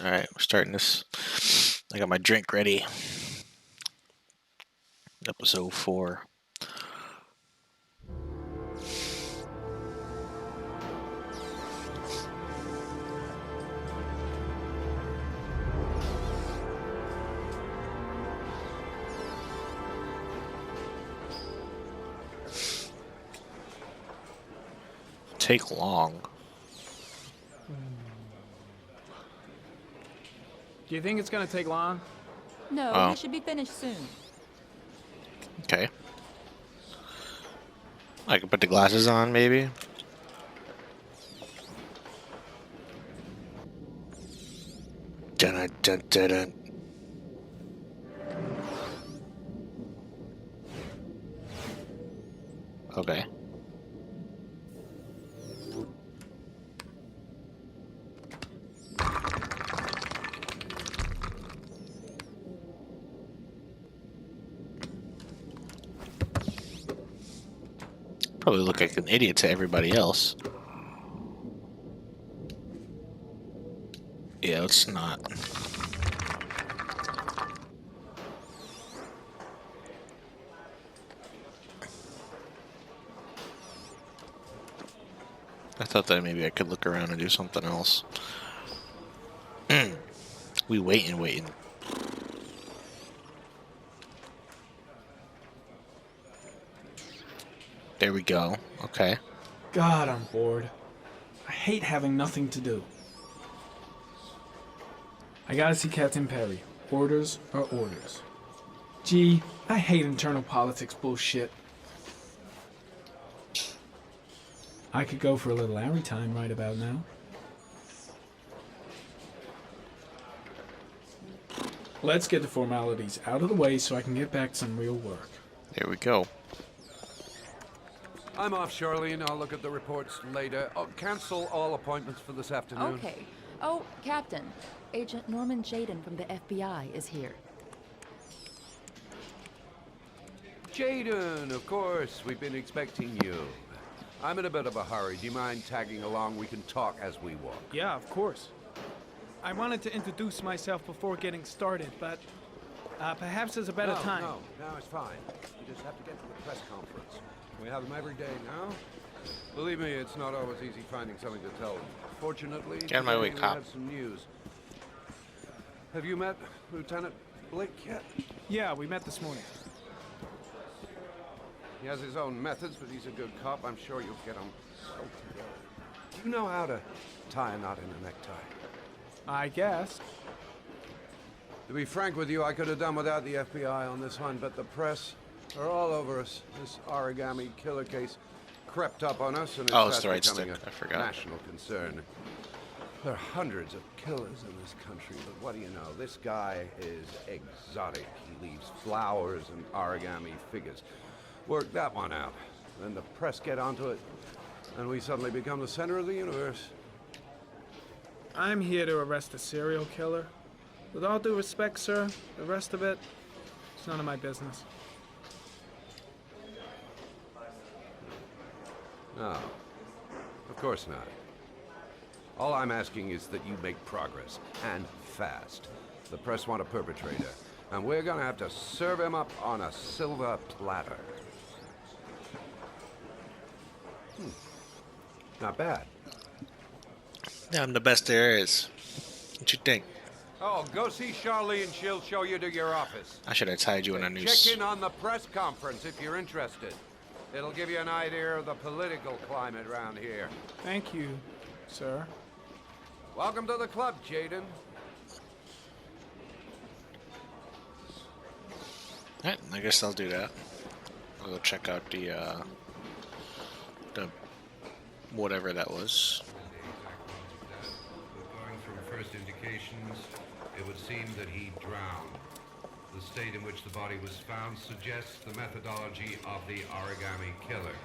All right, we're starting this. I got my drink ready. Episode 4. Take long. Do you think it's gonna take long? No, Oh. we should be finished soon. Okay. I can put the glasses on, maybe. Dun dun dun dun. Okay. Probably look like an idiot to everybody else. Yeah, it's not. I thought that maybe I could look around and do something else. We waiting. There we go. Okay. God, I'm bored. I hate having nothing to do. I gotta see Captain Perry. Orders are orders. Gee, I hate internal politics bullshit. I could go for a little Larry time right about now. Let's get the formalities out of the way so I can get back to some real work. There we go. I'm off, Charlene. I'll look at the reports later. I'll cancel all appointments for this afternoon. Okay. Oh, Captain. Agent Norman Jaden from the FBI is here. Jaden, of course. We've been expecting you. I'm in a bit of a hurry. Do you mind tagging along? We can talk as we walk. Yeah, of course. I wanted to introduce myself before getting started, but perhaps there's a better time. No, it's fine. We just have to get to the press conference. We have them every day now. Believe me, it's not always easy finding something to tell them. Fortunately, Get out of my way, today we cop. have some news. Have you met Lieutenant Blake yet? Yeah, we met this morning. He has his own methods, but he's a good cop. I'm sure you'll get on well together. Do you know how to tie a knot in a necktie? I guess. To be frank with you, I could have done without the FBI on this one, but the press are all over us. This origami killer case crept up on us, and it's Oh, it's fast the right becoming stick. a I forgot. national concern. There are hundreds of killers in this country, but what do you know? This guy is exotic. He leaves flowers and origami figures. Work that one out. Then the press get onto it, and we suddenly become the center of the universe. I'm here to arrest a serial killer. With all due respect, sir, the rest of it, it's none of my business. No, of course not. All I'm asking is that you make progress, and fast. The press want a perpetrator, and we're gonna have to serve him up on a silver platter. Not bad. Yeah, I'm the best there is. What you think? Oh, go see Charlene. She'll show you to your office. I should have tied you in a noose. Check in on the press conference if you're interested. It'll give you an idea of the political climate around here. Thank you, sir. Welcome to the club, Jaden. Alright, I guess I'll do that. I'll go check out the whatever that was. Going from first indications, it would seem that he drowned. The state in which the body was found suggests the methodology of the origami killer.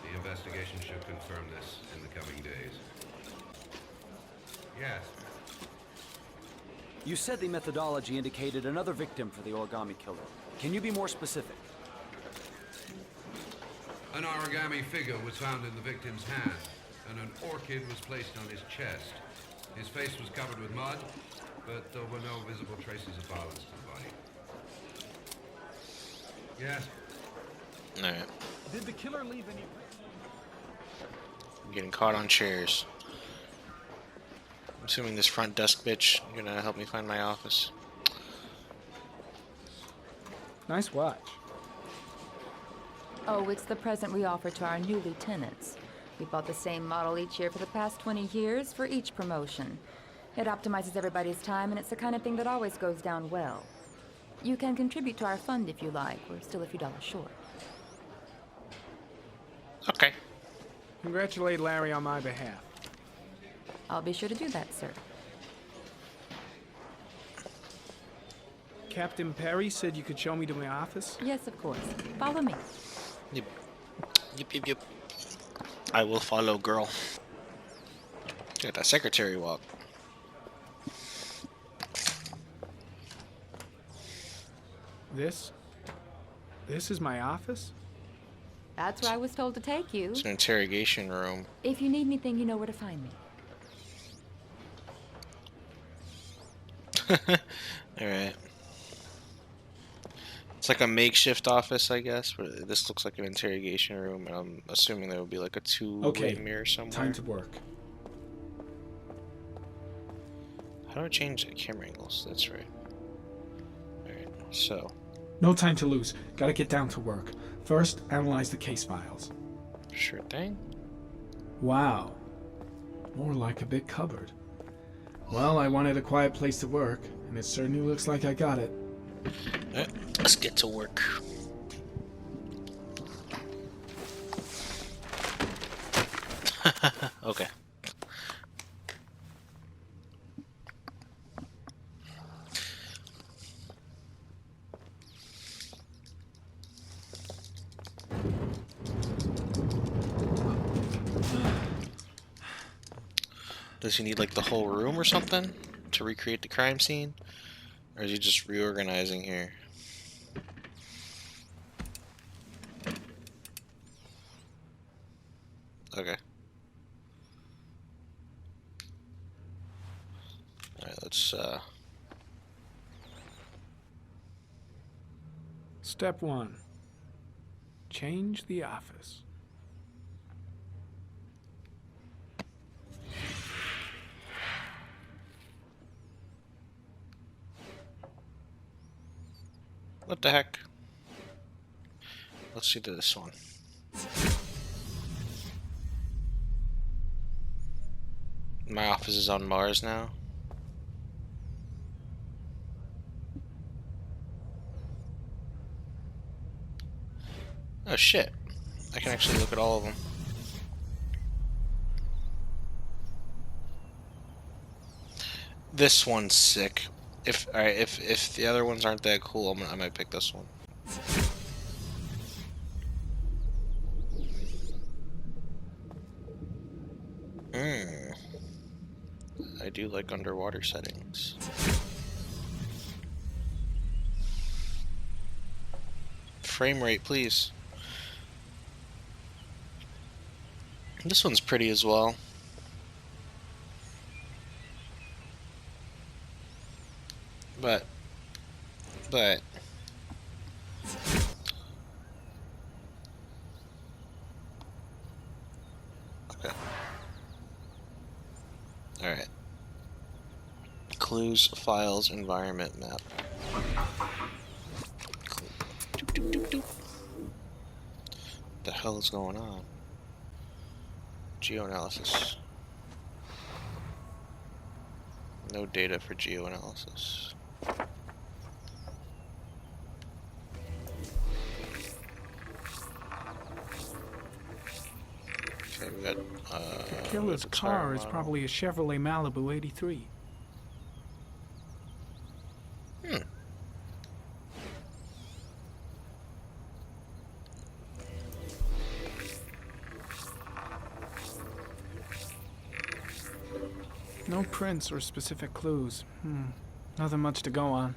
The investigation should confirm this in the coming days. Yes. You said the methodology indicated another victim for the origami killer. Can you be more specific? An origami figure was found in the victim's hand, and an orchid was placed on his chest. His face was covered with mud, but there were no visible traces of violence to the body. Yes? Alright. Did the killer leave any... I'm getting caught on chairs. I'm assuming this front desk bitch is gonna help me find my office. Nice watch. Oh, it's the present we offer to our new lieutenants. We bought the same model each year for the past 20 years for each promotion. It optimizes everybody's time, and it's the kind of thing that always goes down well. You can contribute to our fund if you like. We're still a few dollars short. Okay. Congratulate Larry on my behalf. I'll be sure to do that, sir. Captain Perry said you could show me to my office. Yes, of course. Follow me. Yep. Yep. I will follow, girl. Get that secretary walk. This is my office? That's where I was told to take you. It's an interrogation room. If you need anything, you know where to find me. Alright. It's like a makeshift office, I guess, but this looks like an interrogation room, and I'm assuming there will be like a two-way mirror somewhere. Time to work. How do I change the camera angles? That's right. Alright, so. No time to lose. Gotta get down to work. First, analyze the case files. Sure thing. Wow. More like a big cupboard. Well, I wanted a quiet place to work, and it certainly looks like I got it. Alright, let's get to work. Okay. Does he need like the whole room or something to recreate the crime scene? Or is he just reorganizing here? Okay. Alright, let's Step 1. Change the office. what the heck? Let's do this one. My office is on Mars now. Oh shit. I can actually look at all of them. This one's sick. Alright, if the other ones aren't that cool, I might pick this one. I do like underwater settings. Frame rate, please. This one's pretty as well. But okay. Alright. Clues, files, environment map. The hell is going on? Geoanalysis. No data for geoanalysis. Okay, we got The killer's car is probably a Chevrolet Malibu 83. No prints or specific clues. Nothing much to go on.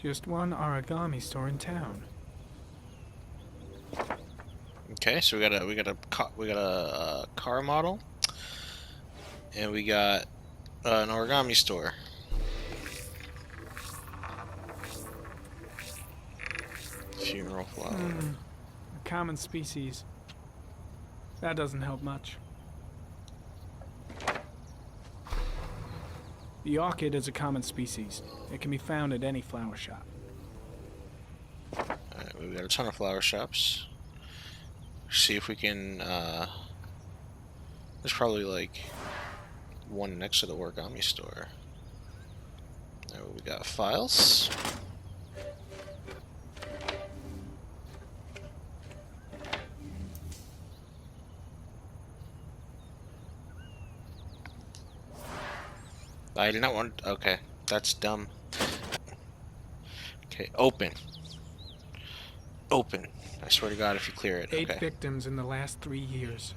Just one origami store in town. Okay, so we got a car model, and we got an origami store. Funeral flower. A common species. That doesn't help much. The orchid is a common species. It can be found at any flower shop. Alright, we've got a ton of flower shops. See if we can, there's probably like one next to the origami store. Alright, we got files. I did not want. Okay, that's dumb. Okay, open. Open. I swear to God, if you clear it. 8 Okay. victims in the last 3 years.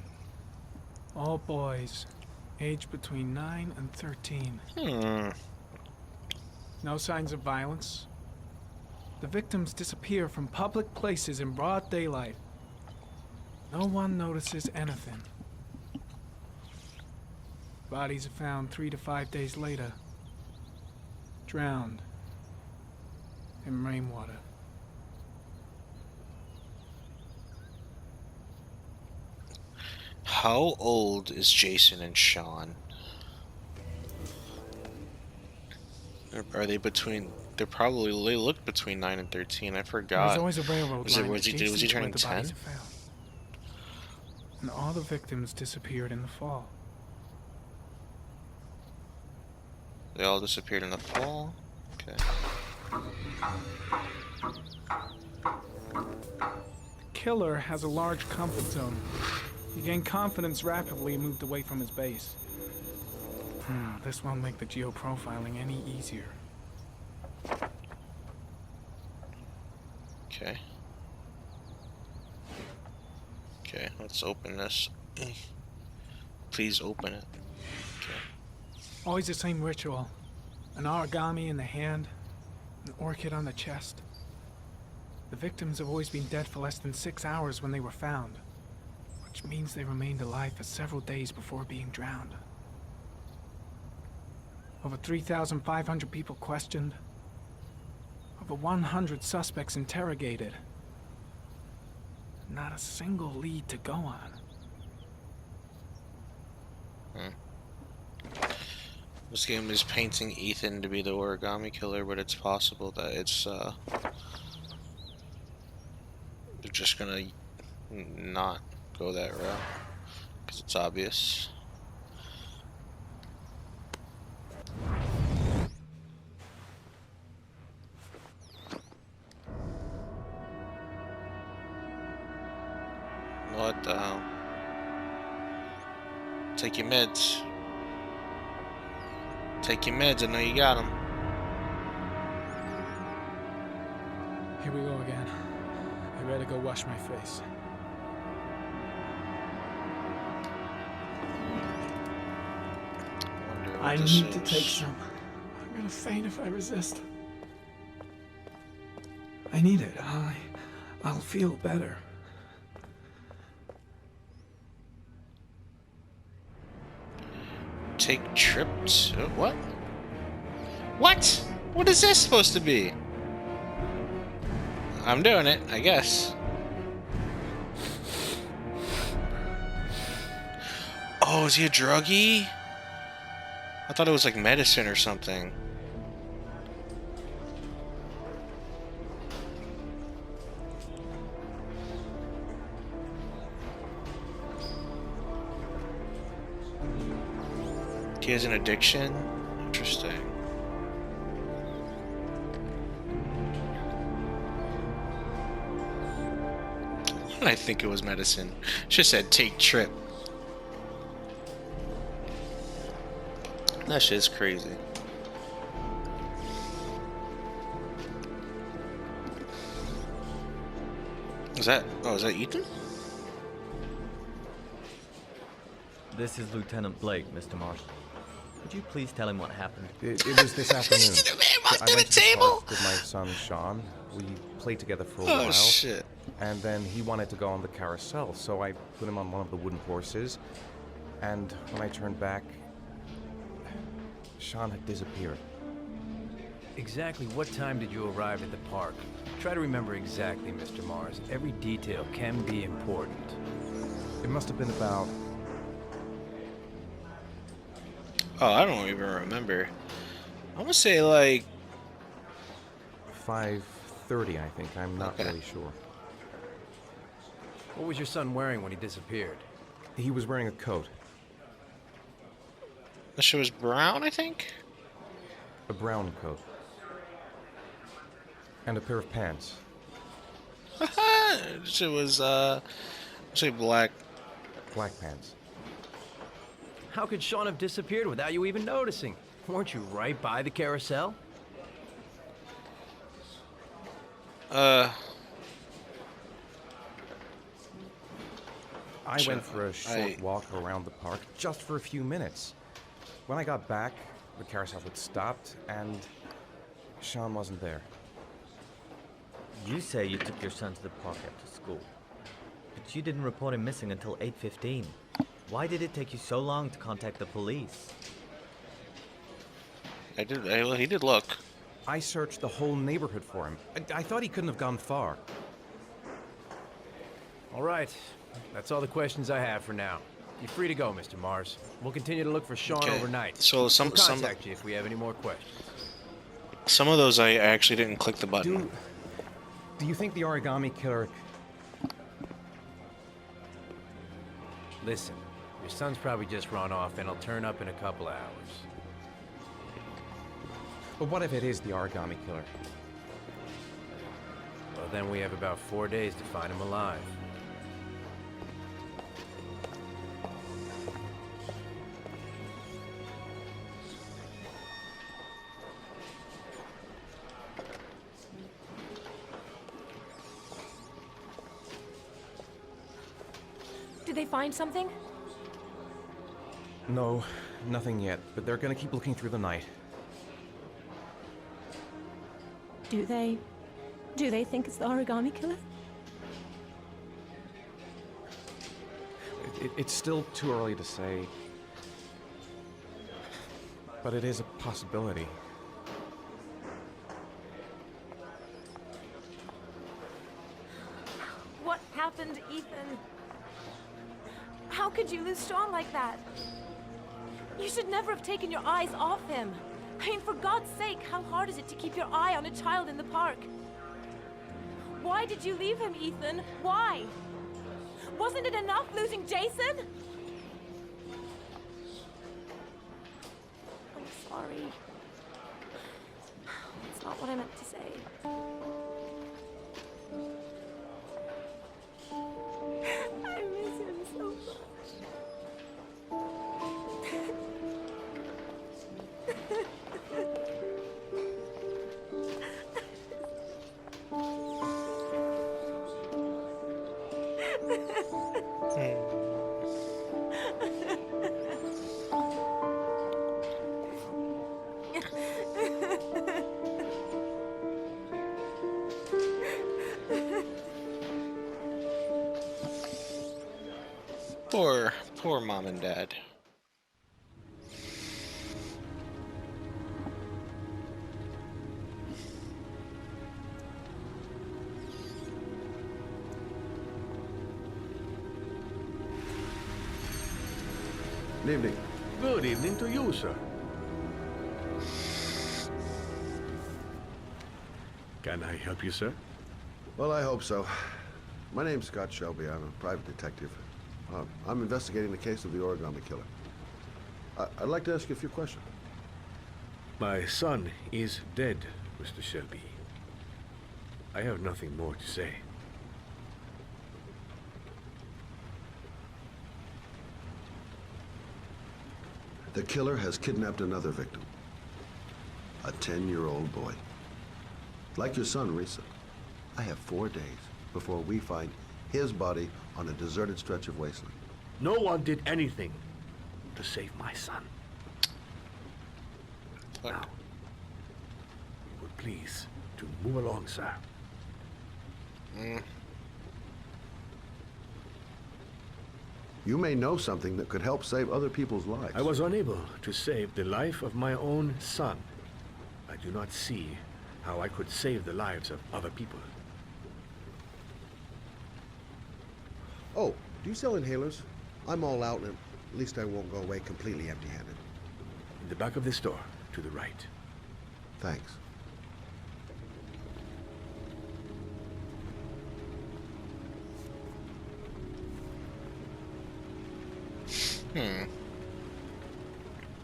All boys, aged between 9 and 13. No signs of violence. The victims disappear from public places in broad daylight. No one notices anything. Bodies are found 3 to 5 days later, drowned in rainwater. How old is Jason and Sean? Are they between? They look between 9 and 13. I forgot. There's always a railroad line. Was he turning 10? And all the victims disappeared in the fall. They all disappeared in the fall. Okay. The killer has a large comfort zone. He gained confidence rapidly and moved away from his base. This won't make the geoprofiling any easier. Okay. Okay, let's open this. Please open it. Okay. Always the same ritual. An origami in the hand, an orchid on the chest. The victims have always been dead for less than 6 hours when they were found, which means they remained alive for several days before being drowned. Over 3,500 people questioned. Over 100 suspects interrogated. Not a single lead to go on. This game is painting Ethan to be the origami killer, but it's possible that it's they're just gonna not go that route because it's obvious. What the hell? Take your meds. Take your meds, I know you got them. Here we go again. I better go wash my face. I need to take some. I'm gonna faint if I resist. I need it. I'll feel better. Take trips. What? What? What is this supposed to be? I'm doing it, I guess. Oh, is he a druggie? I thought it was like medicine or something. He has an addiction? Interesting. I think it was medicine. Should have said take trip. That shit's crazy. Is that Ethan? This is Lieutenant Blake, Mr. Marshall. Could you please tell him what happened? It was this afternoon. The man must I do a went to the table. park with my son Sean. We played together for a Oh, while. shit. And then he wanted to go on the carousel, so I put him on one of the wooden horses. And when I turned back, Sean had disappeared. Exactly what time did you arrive at the park? Try to remember exactly, Mr. Mars. Every detail can be important. It must have been about... Oh, I don't even remember. I'm gonna say like 5:30, I think. I'm not really sure. What was your son wearing when he disappeared? He was wearing a coat. the shit was brown, I think. A brown coat. And a pair of pants. Shit was say black. Black pants. How could Sean have disappeared without you even noticing? Weren't you right by the carousel? I went for a short walk around the park, just for a few minutes. When I got back, the carousel had stopped, and Sean wasn't there. You say you took your son to the park after school, but you didn't report him missing until 8:15. Why did it take you so long to contact the police? He did look. I searched the whole neighborhood for him. I thought he couldn't have gone far. All right. That's all the questions I have for now. You're free to go, Mr. Mars. We'll continue to look for Sean overnight. So We'll contact you if we have any more questions. Some of those I actually didn't click the button. Do you think the origami killer... Listen, your son's probably just run off and he'll turn up in a couple of hours. But what if it is the origami killer? Well, then we have about 4 days to find him alive. Did they find something? No, nothing yet, but they're gonna keep looking through the night. Do they think it's the origami killer? It's still too early to say, but it is a possibility. What happened, Ethan? How could you lose Sean like that? You should never have taken your eyes off him. I mean, for God's sake, how hard is it to keep your eye on a child in the park? Why did you leave him, Ethan? Why? Wasn't it enough losing Jason? I'm sorry. It's not what I meant to say. I miss him so much. Poor mom and dad. Good evening. Good evening to you, sir. Can I help you, sir? Well, I hope so. My name's Scott Shelby. I'm a private detective. I'm investigating the case of the origami killer. I'd like to ask you a few questions. My son is dead, Mr. Shelby. I have nothing more to say. The killer has kidnapped another victim. A 10-year-old boy. Like your son, Risa. I have 4 days before we find his body on a deserted stretch of wasteland. No one did anything to save my son. Now, you would please to move along, sir. You may know something that could help save other people's lives. I was unable to save the life of my own son. I do not see how I could save the lives of other people. Oh, do you sell inhalers? I'm all out, and at least I won't go away completely empty-handed. In the back of the store, to the right. Thanks.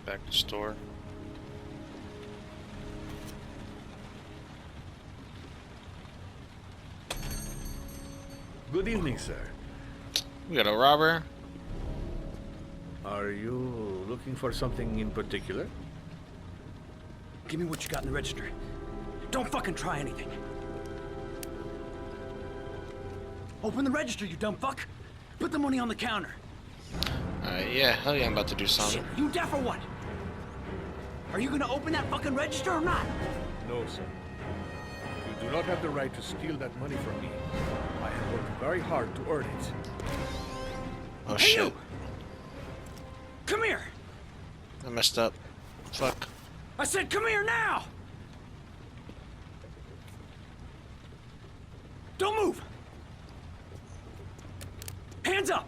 Back to store. Good evening, sir. We got a robber. Are you looking for something in particular? Give me what you got in the register. Don't fucking try anything. Open the register, you dumb fuck. Put the money on the counter. Yeah, hell yeah, I'm about to do something. Shit, you deaf or what? Are you gonna open that fucking register or not? No, sir. You do not have the right to steal that money from me. I have worked very hard to earn it. Oh Hey, shit. you! Come here! I messed up. Fuck. I said come here now! Don't move! Hands up!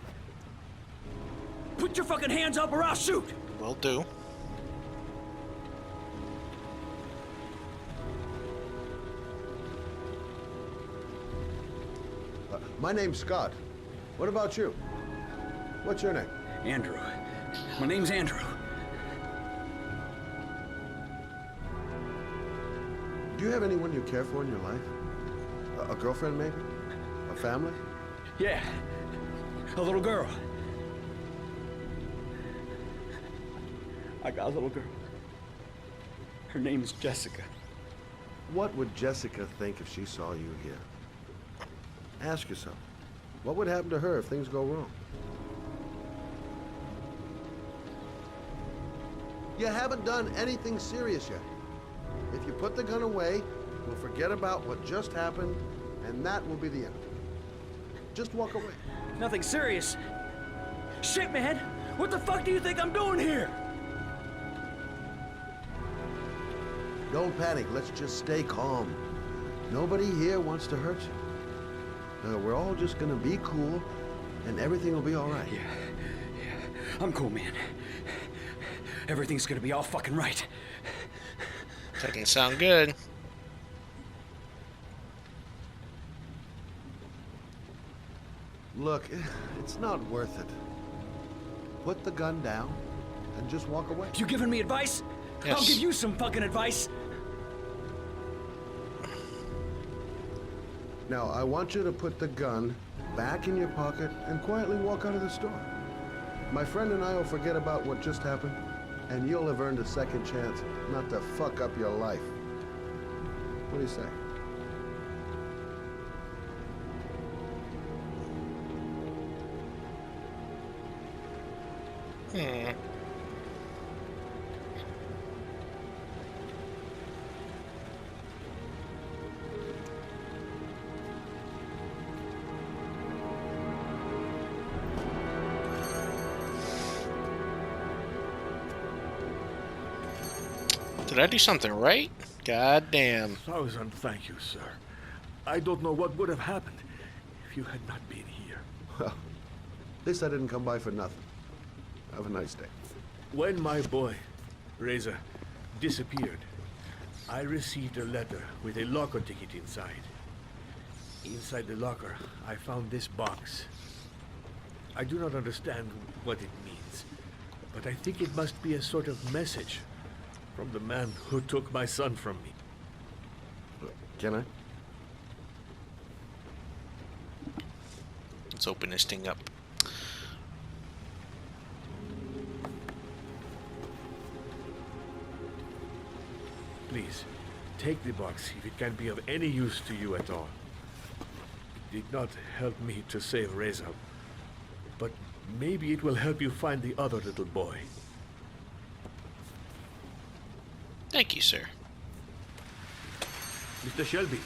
Put your fucking hands up or I'll shoot! Will do. My name's Scott. What about you? What's your name? Andrew. My name's Andrew. Do you have anyone you care for in your life? A girlfriend, maybe? A family? Yeah. A little girl. I got a little girl. Her name's Jessica. What would Jessica think if she saw you here? Ask yourself, what would happen to her if things go wrong? You haven't done anything serious yet. If you put the gun away, we'll forget about what just happened, and that will be the end. Just walk away. Nothing serious. Shit, man! What the fuck do you think I'm doing here? Don't panic. Let's just stay calm. Nobody here wants to hurt you. We're all just gonna be cool, and everything will be all right. Yeah. I'm cool, man. Everything's gonna be all fucking right. Doesn't sound good. Look, it's not worth it. Put the gun down and just walk away. You giving me advice? Yes. I'll give you some fucking advice. Now, I want you to put the gun back in your pocket and quietly walk out of the store. My friend and I will forget about what just happened, and you'll have earned a second chance not to fuck up your life. What do you say? Did I do something right? God damn. Thousand thank you, sir. I don't know what would have happened if you had not been here. Well, at least I didn't come by for nothing. Have a nice day. When my boy, Reza, disappeared, I received a letter with a locker ticket inside. Inside the locker, I found this box. I do not understand what it means, but I think it must be a sort of message from the man who took my son from me. Can I? Let's open this thing up. Please, take the box if it can be of any use to you at all. It did not help me to save Reza, but maybe it will help you find the other little boy. Thank you, sir. Mr. Shelby.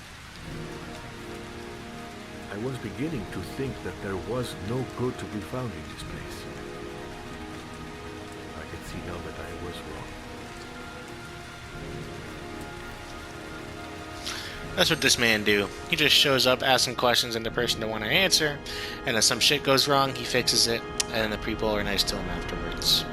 I was beginning to think that there was no good to be found in this place. I can see now that I was wrong. That's what this man do. He just shows up asking questions and the person don't want to answer, and if some shit goes wrong, he fixes it, and the people are nice to him afterwards.